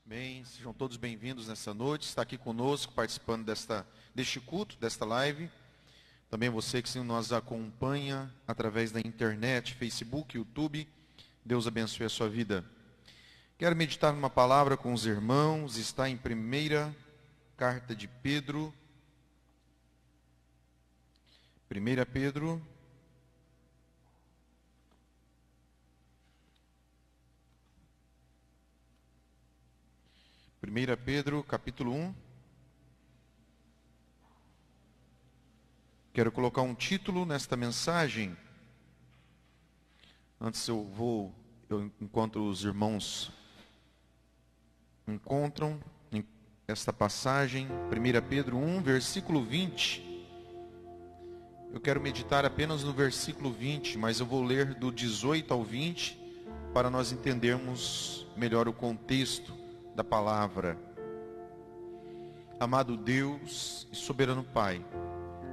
Bem, sejam todos bem-vindos nessa noite, está aqui conosco, participando deste culto, desta live. Também você que nos acompanha através da internet, Facebook, YouTube, Deus abençoe a sua vida. Quero meditar numa palavra com os irmãos, está em primeira carta de Pedro. 1 Pedro. Capítulo 1. Quero colocar um título nesta mensagem. Antes enquanto os irmãos encontram esta passagem, 1 Pedro 1, versículo 20. Eu quero meditar apenas no versículo 20, mas eu vou ler do 18 ao 20 para nós entendermos melhor o contexto da palavra. Amado Deus e soberano Pai,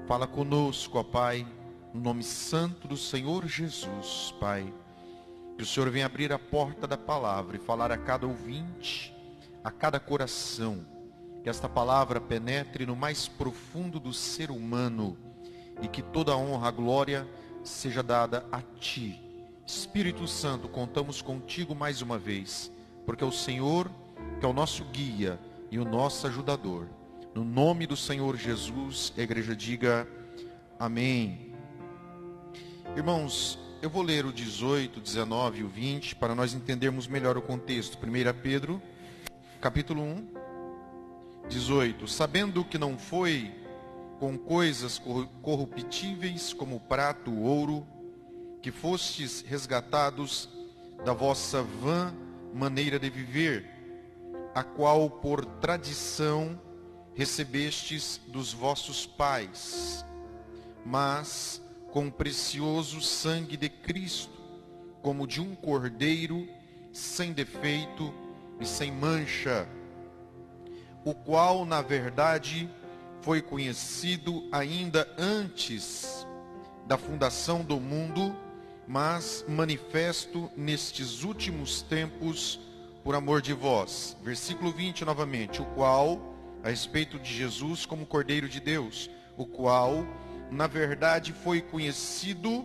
fala conosco, ó Pai, no nome santo do Senhor Jesus, Pai. Que o Senhor venha abrir a porta da palavra e falar a cada ouvinte, a cada coração. Que esta palavra penetre no mais profundo do ser humano e que toda a honra, a glória seja dada a Ti. Espírito Santo, contamos contigo mais uma vez, porque é o Senhor que é o nosso guia e o nosso ajudador. No nome do Senhor Jesus, a igreja diga amém. Irmãos, eu vou ler o 18, 19 e o 20 para nós entendermos melhor o contexto. 1 Pedro, capítulo 1, 18. Sabendo que não foi com coisas corruptíveis como prata ou ouro, que fostes resgatados da vossa vã maneira de viver, a qual por tradição recebestes dos vossos pais, mas com o precioso sangue de Cristo, como de um cordeiro sem defeito e sem mancha, o qual na verdade foi conhecido ainda antes da fundação do mundo, mas manifesto nestes últimos tempos por amor de vós. Versículo 20 novamente. O qual, a respeito de Jesus como Cordeiro de Deus, o qual, na verdade, foi conhecido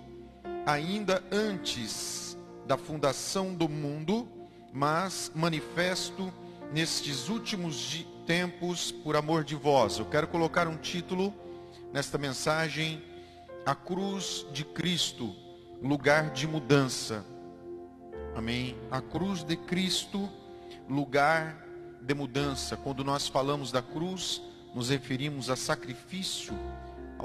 ainda antes da fundação do mundo, mas manifesto nestes últimos tempos por amor de vós. Eu quero colocar um título nesta mensagem: A Cruz de Cristo, lugar de mudança. Amém. A cruz de Cristo, lugar de mudança. Quando nós falamos da cruz, nos referimos ao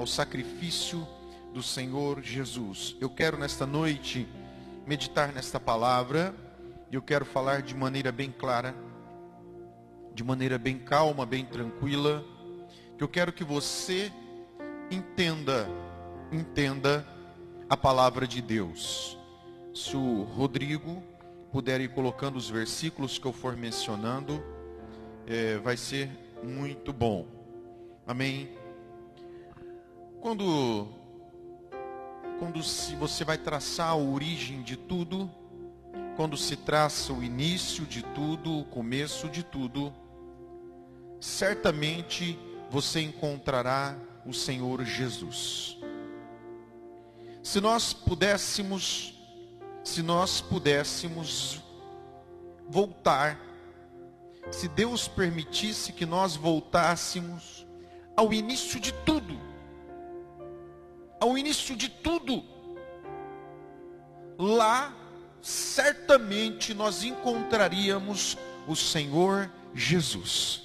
sacrifício do Senhor Jesus. Eu quero nesta noite meditar nesta palavra e eu quero falar de maneira bem clara, de maneira bem calma, bem tranquila, que eu quero que você entenda a palavra de Deus. Se o Rodrigo puder ir colocando os versículos que eu for mencionando, vai ser muito bom. Amém? Quando se você vai traçar a origem de tudo, quando se traça o início de tudo, o começo de tudo, certamente você encontrará o Senhor Jesus. Se nós pudéssemos voltar, se Deus permitisse que nós voltássemos ao início de tudo, lá certamente nós encontraríamos o Senhor Jesus.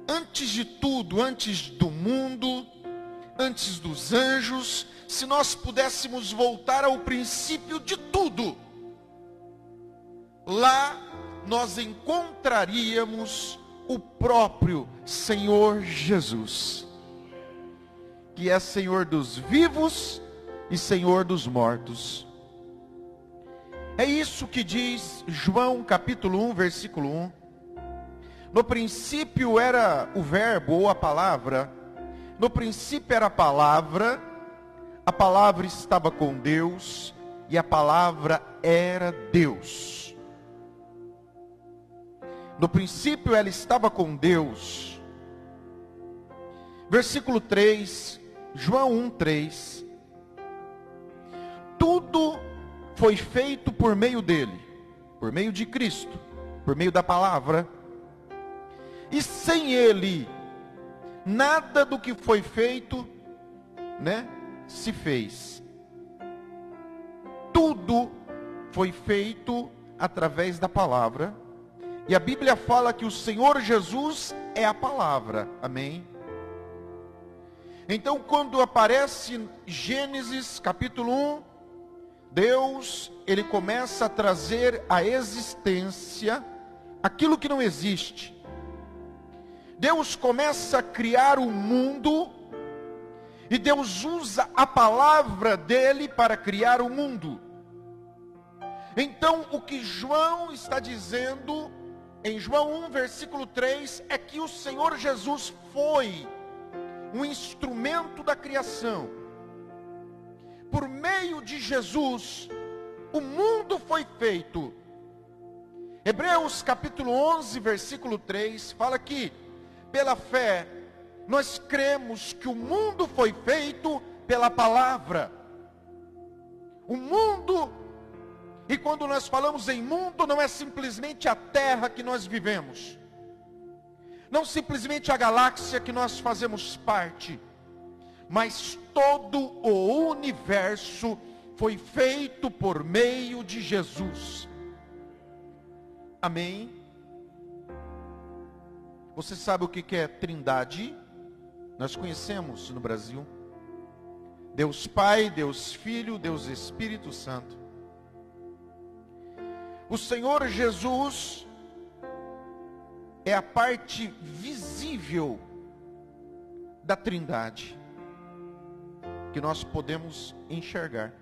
Antes de tudo, antes do mundo, antes dos anjos, se nós pudéssemos voltar ao princípio de tudo, lá nós encontraríamos o próprio Senhor Jesus, que é Senhor dos vivos e Senhor dos mortos. É isso que diz João capítulo 1, versículo 1. No princípio era o verbo ou a palavra. No princípio era a palavra estava com Deus, e a palavra era Deus. No princípio ela estava com Deus. Versículo 3, João 1:3. Tudo foi feito por meio dele, por meio de Cristo, por meio da palavra. E sem ele, nada do que foi feito, se fez. Tudo foi feito através da palavra. E a Bíblia fala que o Senhor Jesus é a palavra. Amém? Então, quando aparece Gênesis capítulo 1, Deus, ele começa a trazer à existência aquilo que não existe. Deus começa a criar o mundo, e Deus usa a palavra dele para criar o mundo. Então, o que João está dizendo em João 1, versículo 3, é que o Senhor Jesus foi um instrumento da criação. Por meio de Jesus, o mundo foi feito. Hebreus capítulo 11, versículo 3, fala que, pela fé, nós cremos que o mundo foi feito pela palavra. O mundo, e quando nós falamos em mundo, não é simplesmente a terra que nós vivemos, não simplesmente a galáxia que nós fazemos parte, mas todo o universo foi feito por meio de Jesus. Amém? Você sabe o que é Trindade? Nós conhecemos no Brasil Deus Pai, Deus Filho, Deus Espírito Santo. O Senhor Jesus é a parte visível da Trindade, que nós podemos enxergar.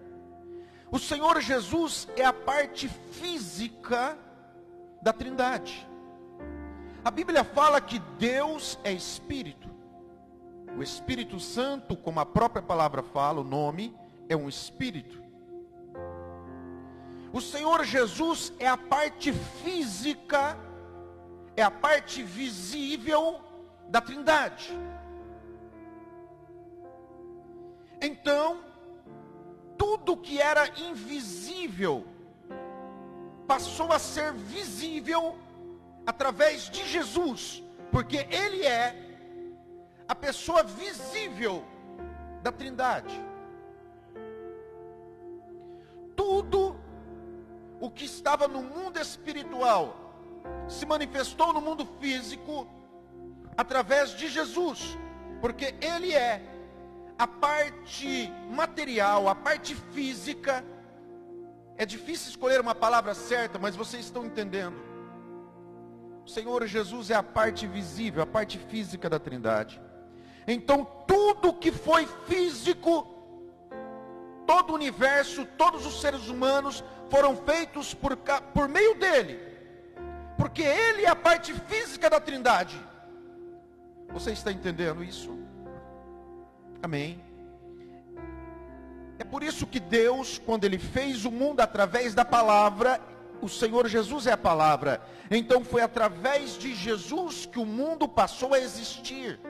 O Senhor Jesus é a parte física da Trindade. A Bíblia fala que Deus é Espírito. O Espírito Santo, como a própria palavra fala, o nome é um Espírito. O Senhor Jesus é a parte física, é a parte visível da Trindade. Então, tudo que era invisível passou a ser visível através de Jesus, porque Ele é a pessoa visível da Trindade. Tudo o que estava no mundo espiritual se manifestou no mundo físico através de Jesus, porque Ele é a parte material, a parte física. É difícil escolher uma palavra certa, mas vocês estão entendendo. O Senhor Jesus é a parte visível, a parte física da Trindade. Então tudo que foi físico, todo o universo, todos os seres humanos foram feitos por meio dele, porque Ele é a parte física da Trindade. Você está entendendo isso? Amém? É por isso que Deus, quando Ele fez o mundo através da palavra, o Senhor Jesus é a palavra. Então foi através de Jesus que o mundo passou a existir.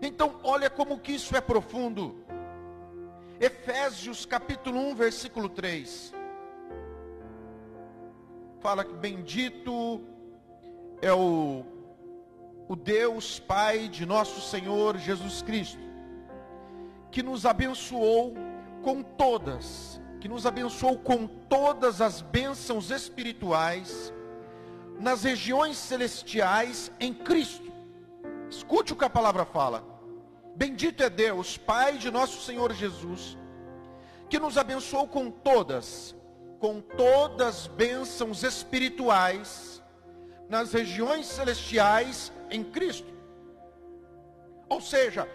Então olha como que isso é profundo. Efésios capítulo 1, versículo 3. Fala que bendito é o Deus Pai de nosso Senhor Jesus Cristo, que nos abençoou com todas as bênçãos espirituais nas regiões celestiais em Cristo. Escute o que a palavra fala. Bendito é Deus, Pai de nosso Senhor Jesus, que nos abençoou com todas as bênçãos espirituais nas regiões celestiais em Cristo. Ou seja,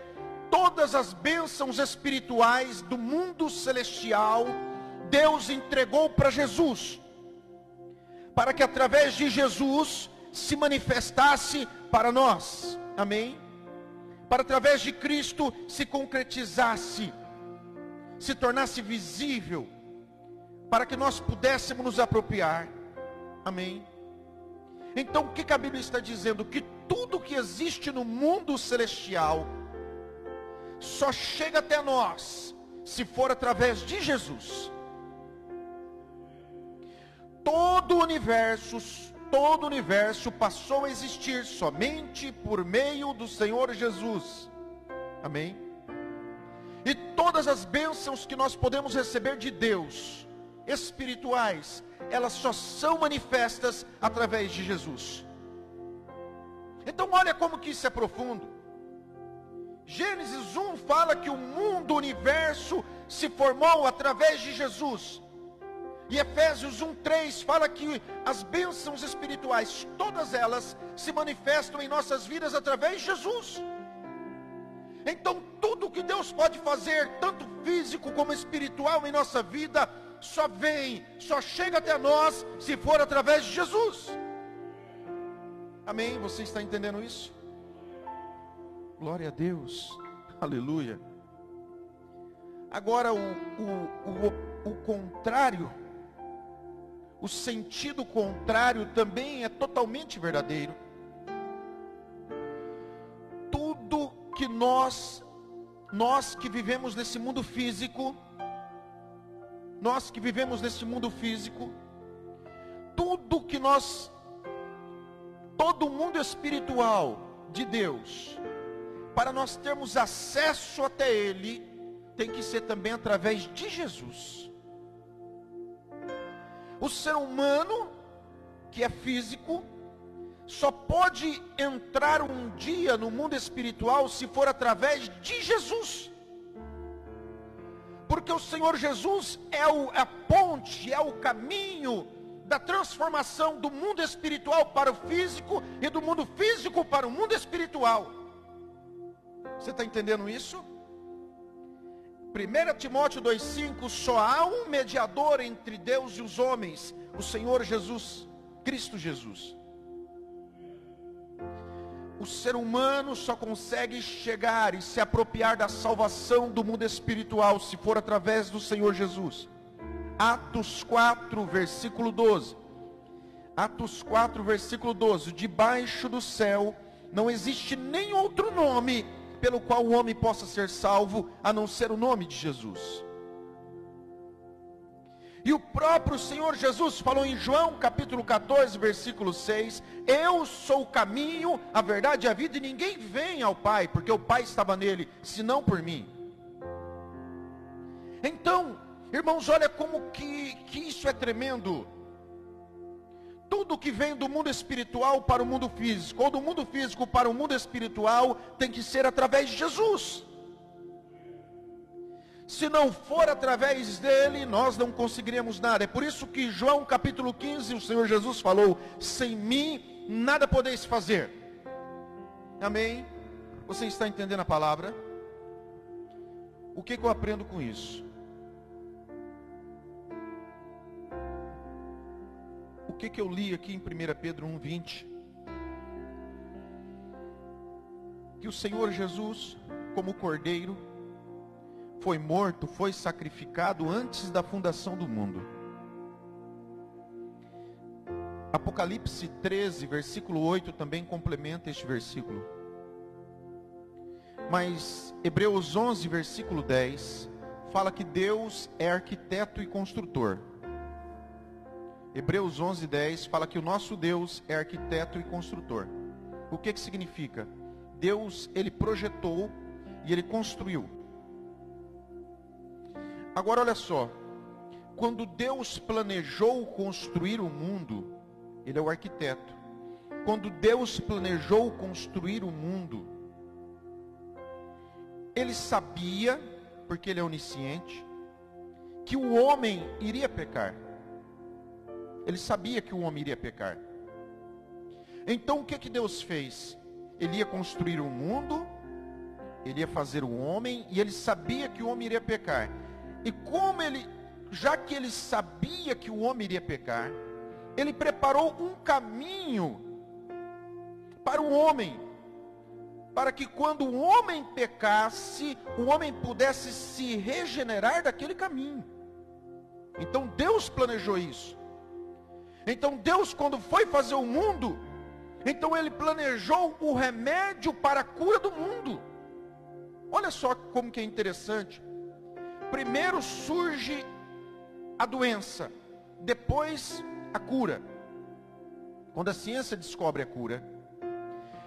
todas as bênçãos espirituais do mundo celestial, Deus entregou para Jesus, para que através de Jesus se manifestasse para nós. Amém? Para através de Cristo se concretizasse, se tornasse visível, para que nós pudéssemos nos apropriar. Amém? Então o que a Bíblia está dizendo? Que tudo que existe no mundo celestial só chega até nós se for através de Jesus. Todo o universo passou a existir somente por meio do Senhor Jesus. Amém? E todas as bênçãos que nós podemos receber de Deus, espirituais, elas só são manifestas através de Jesus. Então olha como que isso é profundo. Gênesis 1 fala que o mundo, o universo se formou através de Jesus. E Efésios 1:3 fala que as bênçãos espirituais, todas elas se manifestam em nossas vidas através de Jesus. Então tudo que Deus pode fazer, tanto físico como espiritual em nossa vida, só chega até nós se for através de Jesus. Amém? Você está entendendo isso? Glória a Deus, aleluia. Agora o contrário, o sentido contrário também é totalmente verdadeiro. Tudo que nós que vivemos nesse mundo físico, todo o mundo espiritual de Deus, para nós termos acesso até Ele, tem que ser também através de Jesus. O ser humano, que é físico, só pode entrar um dia no mundo espiritual se for através de Jesus. Porque o Senhor Jesus é a ponte, é o caminho da transformação do mundo espiritual para o físico e do mundo físico para o mundo espiritual. Você está entendendo isso? 1 Timóteo 2,5, só há um mediador entre Deus e os homens, o Senhor Jesus, Cristo Jesus. O ser humano só consegue chegar e se apropriar da salvação do mundo espiritual se for através do Senhor Jesus. Atos 4, versículo 12. Atos 4, versículo 12. Debaixo do céu não existe nem outro nome pelo qual o homem possa ser salvo, a não ser o nome de Jesus. E o próprio Senhor Jesus falou em João capítulo 14, versículo 6, eu sou o caminho, a verdade e a vida, e ninguém vem ao Pai, porque o Pai estava nele, senão por mim. Então, irmãos, olha como que isso é tremendo. Tudo que vem do mundo espiritual para o mundo físico, ou do mundo físico para o mundo espiritual, tem que ser através de Jesus. Se não for através dele, nós não conseguiremos nada. É por isso que João capítulo 15, o Senhor Jesus falou, sem mim nada podeis fazer. Amém? Você está entendendo a palavra? O que eu aprendo com isso? O que eu li aqui em 1 Pedro 1:20? Que o Senhor Jesus, como cordeiro, foi morto, foi sacrificado antes da fundação do mundo. Apocalipse 13, versículo 8 também complementa este versículo. Mas Hebreus 11, versículo 10, fala que Deus é arquiteto e construtor. Hebreus 11, 10 fala que o nosso Deus é arquiteto e construtor. O que significa? Deus, Ele projetou e Ele construiu. Agora olha só, quando Deus planejou construir o mundo, Ele é o arquiteto. Quando Deus planejou construir o mundo, Ele sabia, porque Ele é onisciente, que o homem iria pecar. Ele sabia que o homem iria pecar. Então o que Deus fez? Ele ia construir um mundo, Ele ia fazer o homem, e Ele sabia que o homem iria pecar. E já que Ele sabia que o homem iria pecar, Ele preparou um caminho para o homem, para que quando o homem pecasse, o homem pudesse se regenerar daquele caminho. Então Deus planejou isso. Então Deus, quando foi fazer o mundo, então Ele planejou o remédio para a cura do mundo. Olha só como que é interessante. Primeiro surge a doença, depois a cura. Quando a ciência descobre a cura,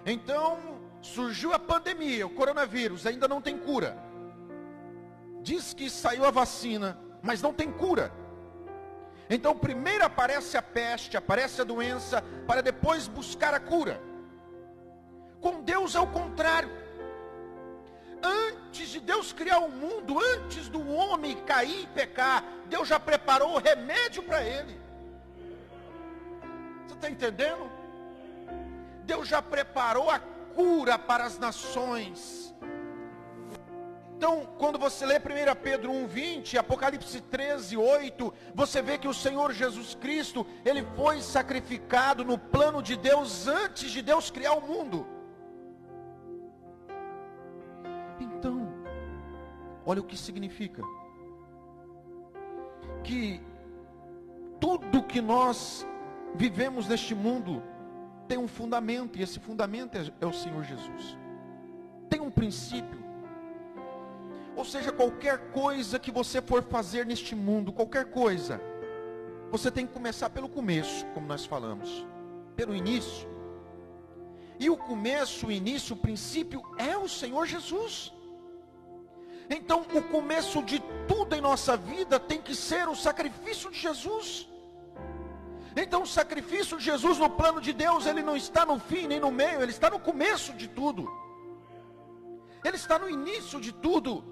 então surgiu a pandemia, o coronavírus, ainda não tem cura. Diz que saiu a vacina, mas não tem cura. Então primeiro aparece a peste, aparece a doença, para depois buscar a cura. Com Deus é o contrário. Antes de Deus criar o mundo, antes do homem cair e pecar, Deus já preparou o remédio para ele. Você está entendendo? Deus já preparou a cura para as nações. Então, quando você lê 1 Pedro 1:20, Apocalipse 13:8, você vê que o Senhor Jesus Cristo, Ele foi sacrificado no plano de Deus antes de Deus criar o mundo. Então, olha o que significa. Que tudo que nós vivemos neste mundo tem um fundamento, e esse fundamento é o Senhor Jesus. Tem um princípio. Ou seja, qualquer coisa que você for fazer neste mundo, qualquer coisa, você tem que começar pelo começo, como nós falamos, pelo início. E o começo, o início, o princípio é o Senhor Jesus. Então, o começo de tudo em nossa vida tem que ser o sacrifício de Jesus. Então, o sacrifício de Jesus no plano de Deus, ele não está no fim nem no meio, ele está no começo de tudo. Ele está no início de tudo.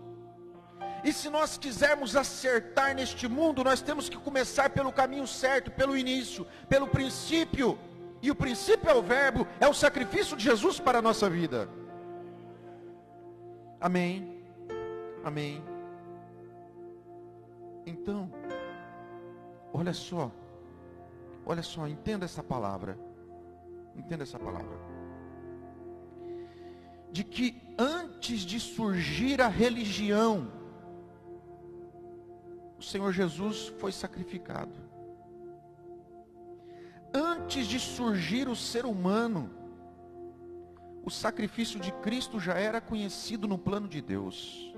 E se nós quisermos acertar neste mundo, nós temos que começar pelo caminho certo, pelo início, pelo princípio. E o princípio é o verbo, é o sacrifício de Jesus para a nossa vida. Amém. Amém. Então, olha só, entenda essa palavra. Entenda essa palavra. De que antes de surgir a religião, o Senhor Jesus foi sacrificado. Antes de surgir o ser humano, o sacrifício de Cristo já era conhecido no plano de Deus.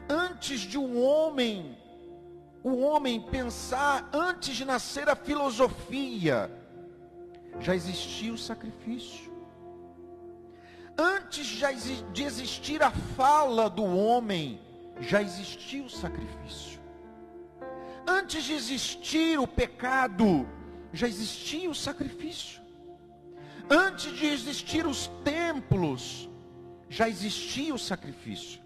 Antes de o homem pensar, antes de nascer a filosofia, já existia o sacrifício. Antes de existir a fala do homem, já existia o sacrifício. Antes de existir o pecado, já existia o sacrifício. Antes de existir os templos, já existia o sacrifício.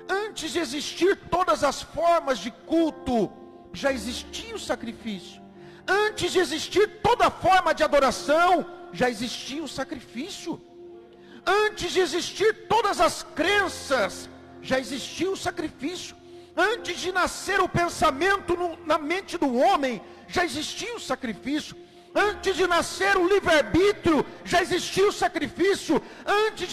Antes de existir todas as formas de culto, já existia o sacrifício. Antes de existir toda forma de adoração, já existia o sacrifício. Antes de existir todas as crenças, já existia o sacrifício. Antes de nascer o pensamento na mente do homem, já existia o sacrifício. Antes de nascer o livre-arbítrio, já existia o sacrifício. Antes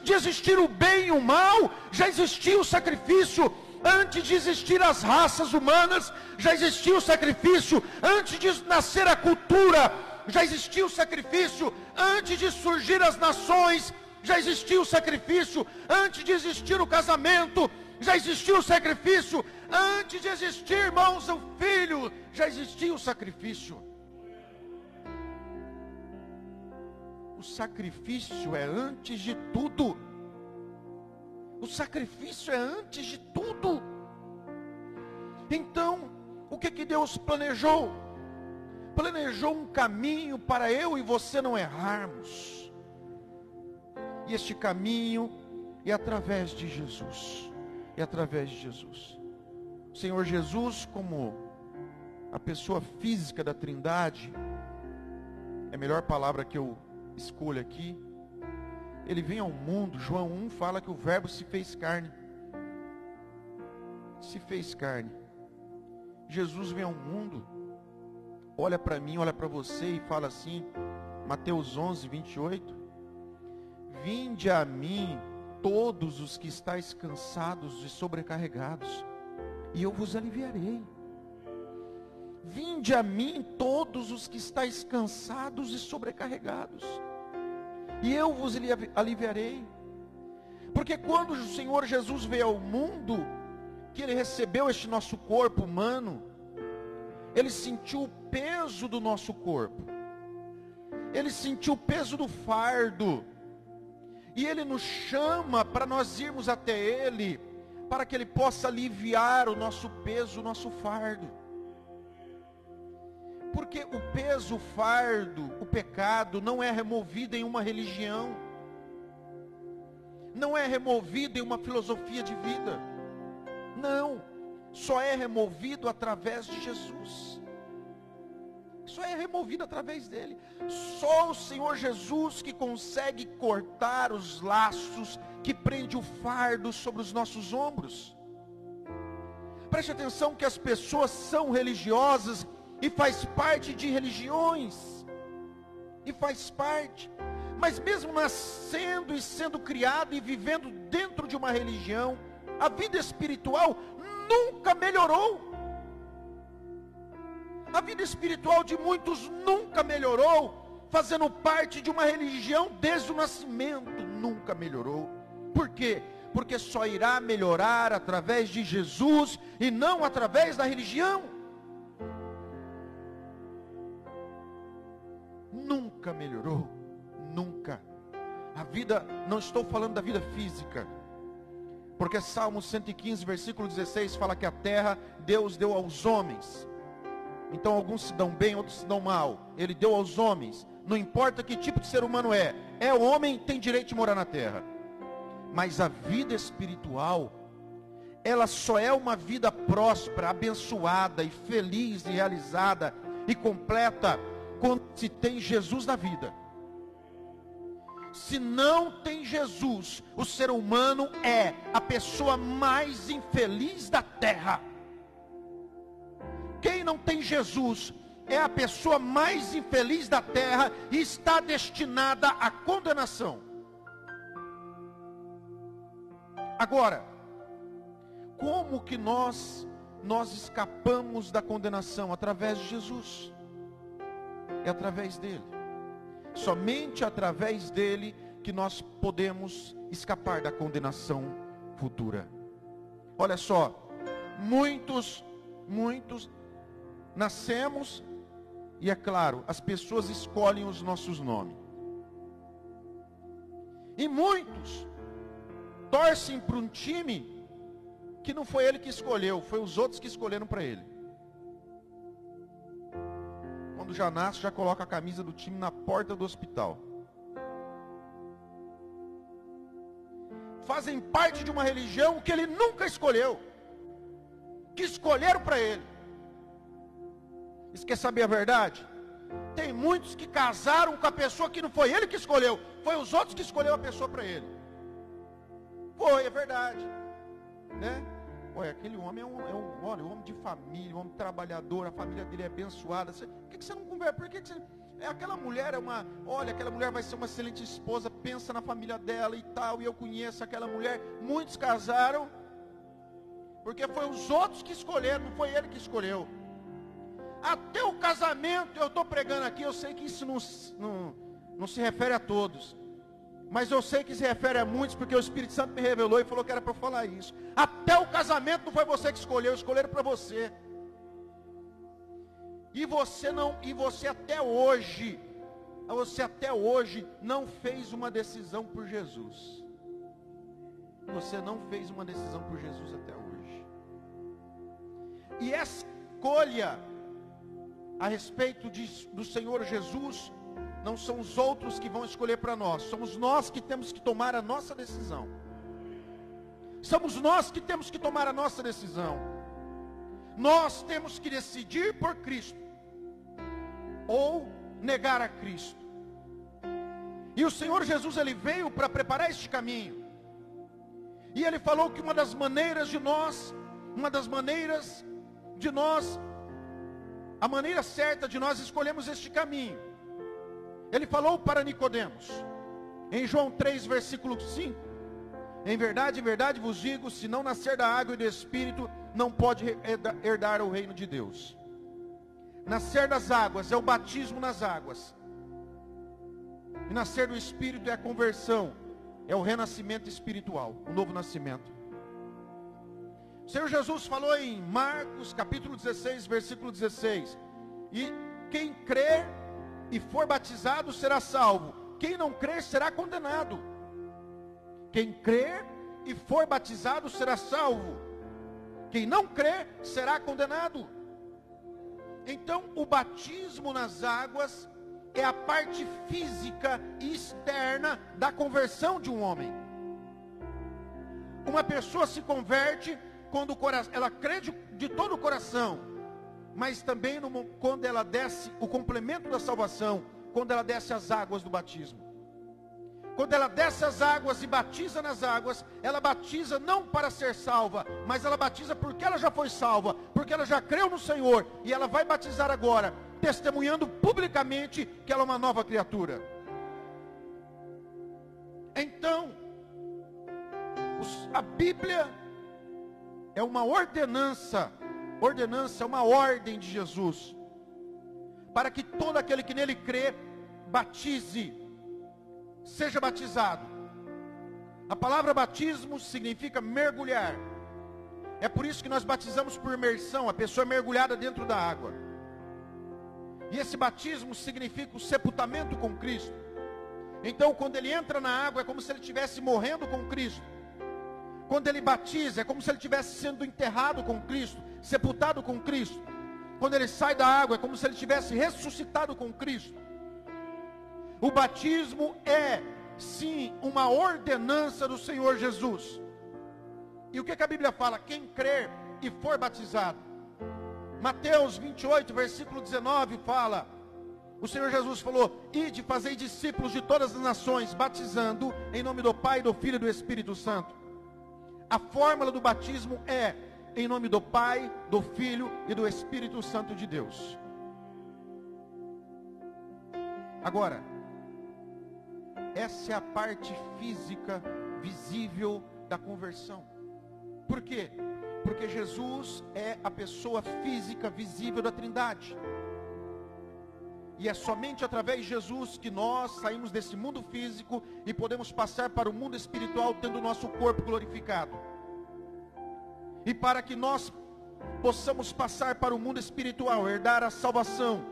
de existir o bem e o mal, já existia o sacrifício. Antes de existir as raças humanas, já existia o sacrifício. Antes de nascer a cultura, já existia o sacrifício. Antes de surgir as nações, já existia o sacrifício. Antes de existir o casamento, já existia o sacrifício. Antes de existir, irmãos, o filho, já existia o sacrifício. O sacrifício é antes de tudo. O sacrifício é antes de tudo. Então, o que Deus planejou? Planejou um caminho para eu e você não errarmos. E este caminho é através de Jesus. É através de Jesus. O Senhor Jesus, como a pessoa física da Trindade, é a melhor palavra que eu escolho aqui. Ele vem ao mundo. João 1 fala que o verbo se fez carne. Se fez carne. Jesus vem ao mundo, olha para mim, olha para você e fala assim, Mateus 11:28, vinde a mim todos os que estáis cansados e sobrecarregados, e eu vos aliviarei. vinde a mim todos os que estáis cansados e sobrecarregados, e eu vos aliviarei. Porque quando o Senhor Jesus veio ao mundo, que Ele recebeu este nosso corpo humano, Ele sentiu o peso do nosso corpo, Ele sentiu o peso do fardo, e Ele nos chama para nós irmos até Ele, para que Ele possa aliviar o nosso peso, o nosso fardo. Porque o peso, o fardo, o pecado não é removido em uma religião, não é removido em uma filosofia de vida, não, só é removido através de Jesus, só é removido através dele. Só o Senhor Jesus que consegue cortar os laços que prende o fardo sobre os nossos ombros. Preste atenção que as pessoas são religiosas e faz parte de religiões, e faz parte, mas mesmo nascendo e sendo criado e vivendo dentro de uma religião, a vida espiritual nunca melhorou. A vida espiritual de muitos nunca melhorou, fazendo parte de uma religião desde o nascimento, nunca melhorou. Por quê? Porque só irá melhorar através de Jesus e não através da religião. Nunca melhorou, nunca. A vida, não estou falando da vida física, porque Salmo 115, versículo 16, fala que a terra Deus deu aos homens. Então alguns se dão bem, outros se dão mal. Ele deu aos homens, não importa que tipo de ser humano é homem, tem direito de morar na terra. Mas a vida espiritual, ela só é uma vida próspera, abençoada e feliz e realizada e completa quando se tem Jesus na vida. Se não tem Jesus, o ser humano é a pessoa mais infeliz da terra. Quem não tem Jesus é a pessoa mais infeliz da terra e está destinada à condenação. Agora, como que nós escapamos da condenação? Através de Jesus. É através dele. Somente através dele que nós podemos escapar da condenação futura. Olha só, muitos nascemos e, é claro, as pessoas escolhem os nossos nomes. E muitos torcem para um time que não foi ele que escolheu, foi os outros que escolheram para ele. Quando já nasce, já coloca a camisa do time na porta do hospital. Fazem parte de uma religião que ele nunca escolheu, que escolheram para ele. Você quer saber a verdade? Tem muitos que casaram com a pessoa que não foi ele que escolheu, foi os outros que escolheram a pessoa para ele. Foi, é verdade, né? Olha, aquele homem um homem de família, um homem trabalhador, a família dele é abençoada. Por que você não conversa? Por que você... Aquela mulher aquela mulher vai ser uma excelente esposa, pensa na família dela e tal, e eu conheço aquela mulher. Muitos casaram, porque foi os outros que escolheram, não foi ele que escolheu. Até o casamento, eu estou pregando aqui, eu sei que isso não se refere a todos. Mas eu sei que se refere a muitos, porque o Espírito Santo me revelou e falou que era para falar isso. Até o casamento não foi você que escolheu, escolheram para você. E você até hoje não fez uma decisão por Jesus. Você não fez uma decisão por Jesus até hoje. E essa escolha a respeito do Senhor Jesus, não são os outros que vão escolher para nós, somos nós que temos que tomar a nossa decisão. Somos nós que temos que tomar a nossa decisão. Nós temos que decidir por Cristo, ou negar a Cristo. E o Senhor Jesus, Ele veio para preparar este caminho. E Ele falou que uma das maneiras de nós, a maneira certa de nós escolhermos este caminho, Ele falou para Nicodemos, em João 3, versículo 5, em verdade vos digo, se não nascer da água e do Espírito, não pode herdar o reino de Deus. Nascer das águas é o batismo nas águas. E nascer do Espírito é a conversão, é o renascimento espiritual, o novo nascimento. O Senhor Jesus falou em Marcos capítulo 16, versículo 16: e quem crer e for batizado será salvo, quem não crer será condenado. Quem crer e for batizado será salvo, quem não crer será condenado. Então o batismo nas águas é a parte física e externa da conversão de um homem. Uma pessoa se converte quando ela crê de todo o coração, mas também quando ela desce o complemento da salvação, quando ela desce as águas do batismo. Quando ela desce as águas e batiza nas águas, ela batiza não para ser salva, mas ela batiza porque ela já foi salva, porque ela já creu no Senhor, e ela vai batizar agora, testemunhando publicamente que ela é uma nova criatura. Então, a Bíblia é uma ordenança, é uma ordem de Jesus, para que todo aquele que nele crê, batize, seja batizado. A palavra batismo significa mergulhar. É por isso que nós batizamos por imersão, a pessoa é mergulhada dentro da água. E esse batismo significa o sepultamento com Cristo. Então, quando ele entra na água, é como se ele estivesse morrendo com Cristo. Quando ele batiza, é como se ele estivesse sendo enterrado com Cristo, sepultado com Cristo. Quando ele sai da água, é como se ele tivesse ressuscitado com Cristo. O batismo é, sim, uma ordenança do Senhor Jesus. E o que a Bíblia fala? Quem crer e for batizado. Mateus 28, versículo 19 fala, o Senhor Jesus falou: ide, fazei discípulos de todas as nações, batizando em nome do Pai, do Filho e do Espírito Santo. A fórmula do batismo é em nome do Pai, do Filho e do Espírito Santo de Deus. Agora, essa é a parte física, visível da conversão. Por quê? Porque Jesus é a pessoa física, visível da Trindade. E é somente através de Jesus que nós saímos desse mundo físico e podemos passar para o mundo espiritual, tendo o nosso corpo glorificado. E para que nós possamos passar para o mundo espiritual, herdar a salvação,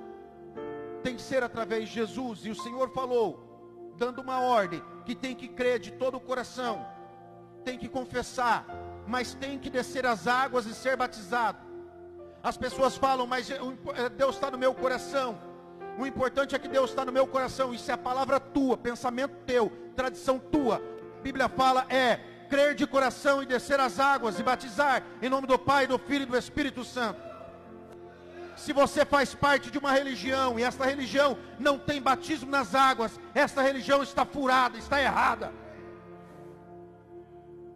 tem que ser através de Jesus. E o Senhor falou, dando uma ordem, que tem que crer de todo o coração, tem que confessar, mas tem que descer as águas e ser batizado. As pessoas falam, mas Deus está no meu coração. O importante é que Deus está no meu coração. Isso é a palavra tua, pensamento teu, tradição tua. A Bíblia fala crer de coração e descer as águas e batizar em nome do Pai, do Filho e do Espírito Santo. Se você faz parte de uma religião e essa religião não tem batismo nas águas, essa religião está furada, está errada.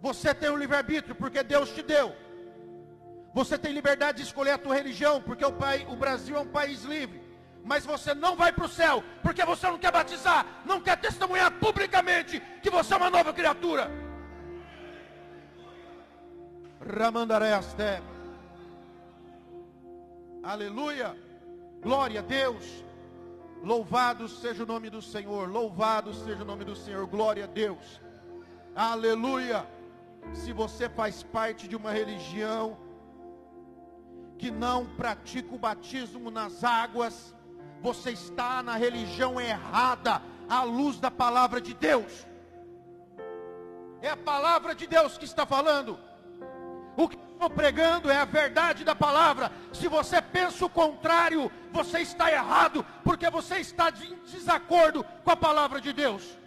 Você tem um livre-arbítrio porque Deus te deu. Você tem liberdade de escolher a tua religião porque o Brasil é um país livre. Mas você não vai para o céu porque você não quer batizar, não quer testemunhar publicamente que você é uma nova criatura. Ramandareste. Aleluia. Glória a Deus. Louvado seja o nome do Senhor. Louvado seja o nome do Senhor. Glória a Deus. Aleluia. Se você faz parte de uma religião que não pratica o batismo nas águas, você está na religião errada, à luz da palavra de Deus. É a palavra de Deus que está falando. O que estou pregando é a verdade da palavra. Se você pensa o contrário, você está errado, porque você está em desacordo com a palavra de Deus.